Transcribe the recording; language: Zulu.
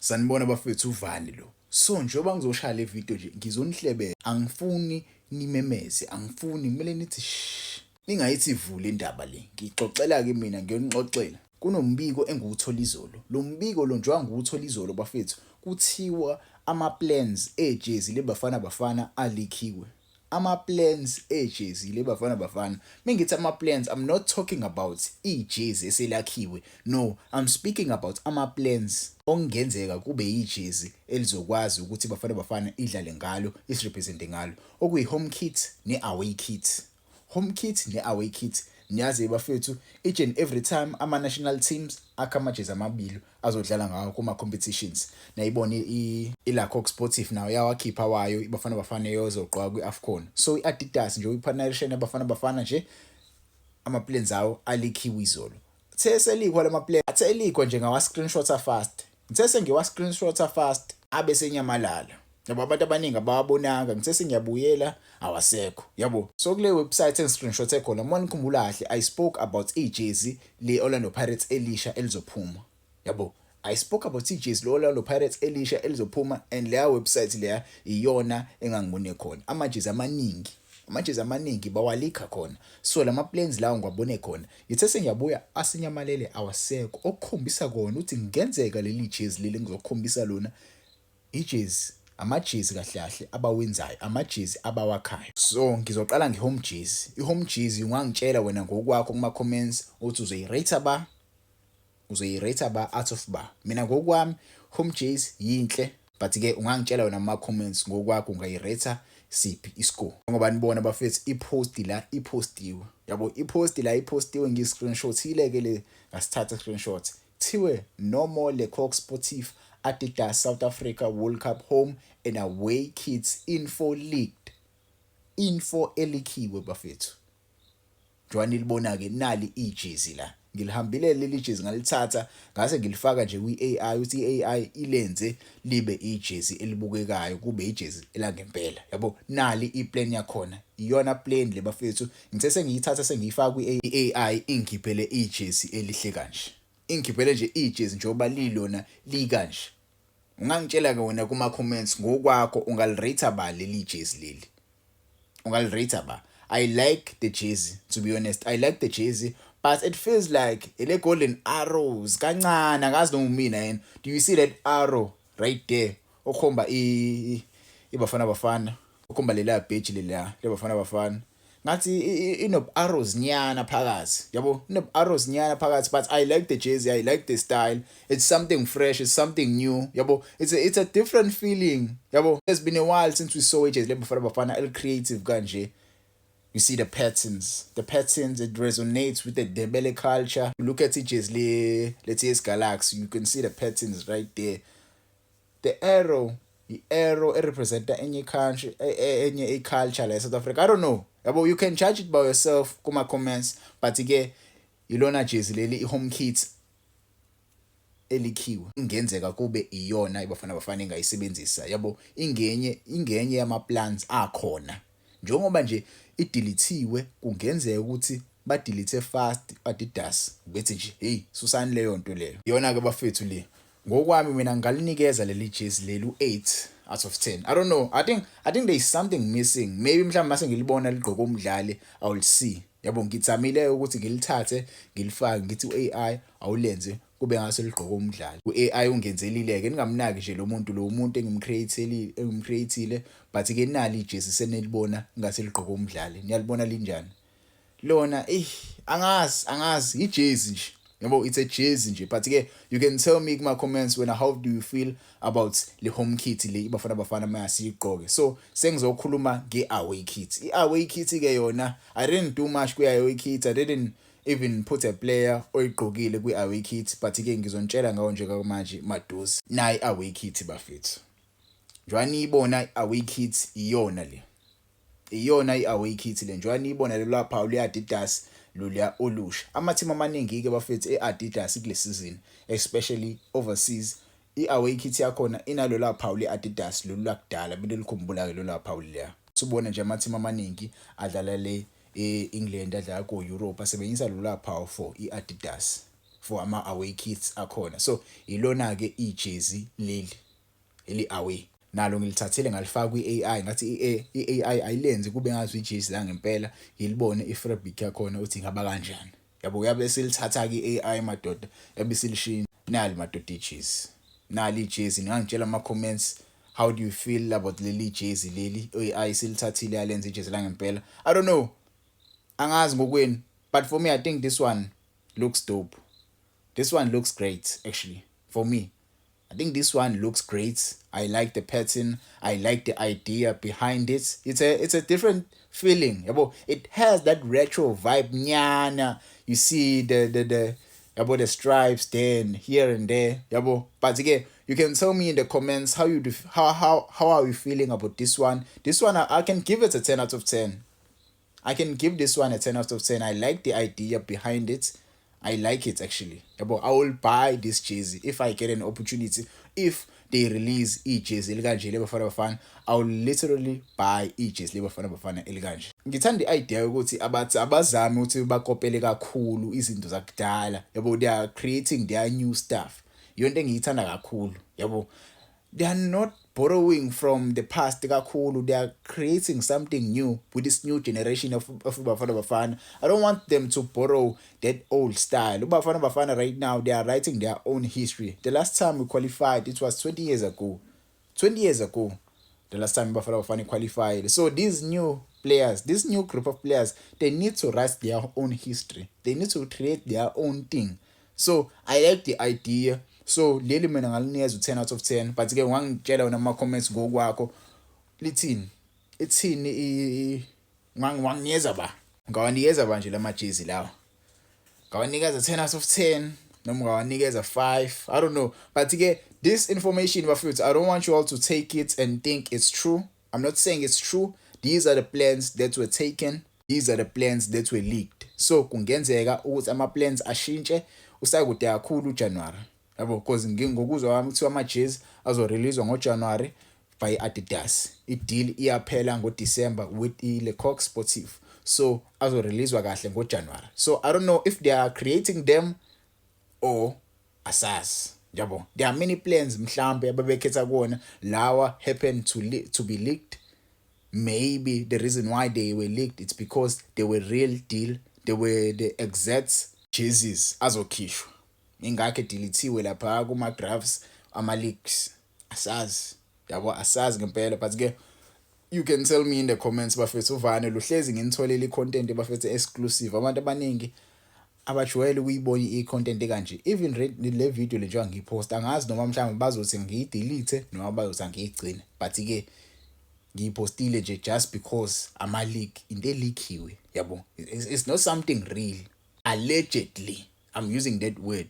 Sanibona bafethu uvani lo. So njengoba ngizoshaya le video nje ngizonihlebela. Angifuni nimemeze, angifuni kumele nithi shh. Ningayithi ivule indaba le. Ngixoxela ke mina ngiyonixoxela. Kunombiko engiwuthola izolo. Lo mbiko lo njengoba ngiwuthola izolo bafethu kuthiwa ama-plans ejezi leBafana Bafana alikhiwe. Ama-plans ejezi leBafana Bafana. Mengithi ama-plans, I'm not talking about ijezi eselakhiwe. No, I'm speaking about ama-plans okungenzeka kube ijezi elizokwazi ukuthi iBafana Bafana idlale ngalo, isirepresente ngalo. Okuyi-home kit ne-away kit. Home kit ne-away kit. Niyazi bafethu each and every time ama-national teams akha amajezi amabili azodlala ngawo kuma-competitions. Nayibona La Coq Sportif nayo yawakhipha wayo iBafana Bafana yozogqoka kwi-AFCON. So i-Adidas nje uyi-partnership neBafana Bafana nje ama-plans awo alikhiwe izolo. Selikho lama-plans athelikho nje ngawa-screenshota fast. Ngithe sengiwa-screenshota fast abe senyamalala. Yabo abantu abaningi abawabonanga ngithe sengiyabuyela awasekho yabo. So kule website engi-screenshot khona monikhumbula kahle I spoke about ijezi le Orlando Pirates elisha elizophuma yabo. I spoke about ijezi le Orlando Pirates elisha elizophuma and leya website leya iyona engangibone khona amajezi amaningi bawalikha khona. So lama plans lawo ngiwabone khona ngithe sengiyabuya asinyamalele awasekho okukhombisa kona ukuthi ngenzeka leli jezi leli ngizokukhombisa lona ijezi amajezi kahle kahle abawenzayo amajezi abawakhayo. So ngizoqala nge-home jersey. I-home jersey ungangitshela wena ngokwakho kuma-comments ukuthi uzoyirate ba out of ba. Mina ngokwami home jersey yinhle but ke ungangitshela wena kuma-comments ngokwakho ungayirate siphi iscore. Ngoba nibona bafethu ipost la ipostiwe yabo. Ipost la ipostiwe ngi-screenshotile ke le ngasithatha screenshot thiwe no more Le Coq Sportif Adidas South Africa World Cup home and away kits info leaked. Info elikhiwe bafethu. Jwani libona ke nali ijezi la. Ngilihambile leli jezi ngalithatha ngase ngilifaka nje kwi-AI uthi i-AI ilenze libe ijezi elibukekayo kube ijezi elangempela yabo. Nali iplan yakhona iyona plan le bafethu. Ngithe sengiyithatha sengiyifaka kwi-AI ingikhiphele ijezi elihle kanje. Ingikhiphele nje ijezi njengoba lilona likanje. Ungangitshela ke wena kuma comments ngokwakho ungalirate ba leli jersey leli. Ungalirate ba. I like the jersey, to be honest. I like the jersey, but it feels like ele golden arrows kancane akazi noma mina yena. Do you see that arrow right there? Okhomba iBafana Bafana. Okhomba lela badge lela leBafana Bafana. Ngathi inob arrows nyana phakathi yabo. Inob arrows nyana phakathi, but I like the jersey, I like the style. It's something fresh, it's something new yabo. It's a different feeling yabo. It's been a while since we saw jersey leBafana Bafana el creative kanje. You see the patterns, it resonates with the Ndebele culture. You look at it jersey let's say it's Galaxy, you can see the patterns right there. The arrow represents any country, any culture like South Africa. I don't know. You can judge it by yourself kuma comments, but again ilona jersey leli home kit elikhiwe ingenzeka kube iyona iBafana Bafana engayisebenzisa yabo. Ingenye yama plans akhona njengoba nje ideletiwe kungenzeka ukuthi badelete fast Adidas bethi nje hey susani leyo nto leyo. Iyona ke bafethu le ngokwami mina ngalinikeza leli jersey leli u8 out of 10. I don't know. I think there is something missing. Maybe mhlawumbe mase ngilibona ligqoka umdlali I will see. Yabo ngitsamile ukuthi ngilithathe ngilifake ngithi uAI awulenze kube ngase ligqoka umdlali. uAI ungenzelileke ningamnaki nje lo muntu engimcreateile but ke nali ijezi senelibona ngase ligqoka umdlali. Niyalibona linjani? Lona angazi ijezi nje. Yabo it's a jersey nje but ke you can tell me in my comments when how do you feel about the home kit le iBafana Bafana mayasiqoke. So sengizokhuluma ngeaway kit. Iaway kit ke yona I didn't do much kwiaway kit. I didn't even put a player oyigqokile kwiaway kit but ke ngizontshela ngawo nje manje madosi. Nayi away kit bafethu. Njwani ibona iaway kit iyona le. Iyona iaway kit le njwani ibona le lapha uLeAdidas lulia olusha. Ama-team amaningi ke bafethu eAdidas kule season especially overseas iaway kit yakhona inalo lapha uLeAdidas lolu lakudala bele likhumbula ke lo lapha ulia. Sibona nje ama-team amaningi adlala le eEngland adlala ko Europe asebenzisa lo lapha for iAdidas for ama-away kits akhona. So ilona-ke ijezi eli away nalo ngilithathile ngalifaka kwi-AI ngathi i-AI ayilenzi kube ngazi ijezi la ngempela ngilibone i-fabric yakhona uthi ngaba kanjani. Yabo yabe silithatha-ke i-AI madoda yabe silishintsha nali madoda ijezi nali ijezi ngangitshela ama-comments how do you feel about leli jezi leli AI silithathile yalenza ijezi la ngempela. I don't know, angazi ngokweni, but for me I think this one looks dope. This one looks great actually for me. I think this one looks great. I like the pattern. I like the idea behind it. It's a different feeling. Yabo, it has that retro vibe nyana. You see the about the stripes there and here and there. Yabo, but again, you can tell me in the comments how you how are you feeling about this one. This one I can give it a 10 out of 10. I can give this one a 10 out of 10. I like the idea behind it. I like it actually. Yabo, I will buy this jersey if I get an opportunity. If they release ijezi elikanje leBafana Bafana, I will literally buy ijezi leBafana Bafana elikanje. Ngithanda i-idea ukuthi abazami ukuthi bakopele kakhulu izinto zakudala. Yabo, they are creating their new stuff. Yonke engiyithanda kakhulu. Yabo, they are not borrowing from the past kakhulu. They are creating something new with this new generation of Bafana Bafana. I don't want them to borrow that old style. Bafana Bafana right now, they are writing their own history. The last time we qualified, it was 20 years ago. 20 years ago, the last time Bafana Bafana qualified. So these new players, this new group of players, they need to write their own history. They need to create their own thing. So I like the idea. So leli mina ngalinikeza u10 out of 10, but ke wangitshela wena ama comments ngokwakho lithini wanginikeza ngawanikeza nje lamajezi lawa, ngawanikeza 10 out of 10 noma ngawanikeza 5, I don't know, but ke this information bafethu, I don't want you all to take it and think it's true. I'm not saying it's true. These are the plans that were taken. These are the plans that were leaked. So kungenzeka ukuthi ama plans ashintshe usakude kakhulu uJanuary. Yabo, because ngokuzwa kwami kuthiwa ama-jezi azoreleaswa ngoJanuary by Adidas. I-deal iyaphela ngoDecember with iLecoq Sportif. So azoreleaswa kahle ngoJanuary. So I don't know if they are creating them or asazi. Yabo, there are many plans mhlambe ababekhetha kuona lawa happen to be leaked. Maybe the reason why they were leaked, it's because they were real deal. They were the exact jerseys azokhishwa. Ingakho deletiwe lapha kuma drafts ama leaks. Asazi. Yabo, asazi ngempela, but ke you can tell me in the comments bafethu uvane lohlezi nginitholele i-content bafethu exclusive. Abantu abaningi abajwayele ukuyibona i-content ekanje. Even le video le njengoba ngiyiposta, angazi noma mhlawumbe bazothi ngiyidelete noma bazothi ngiyigcine, but ke ngiyipostile nje just because ama leak into leakiwe. Yabo, it's not something real. Allegedly, I'm using that word.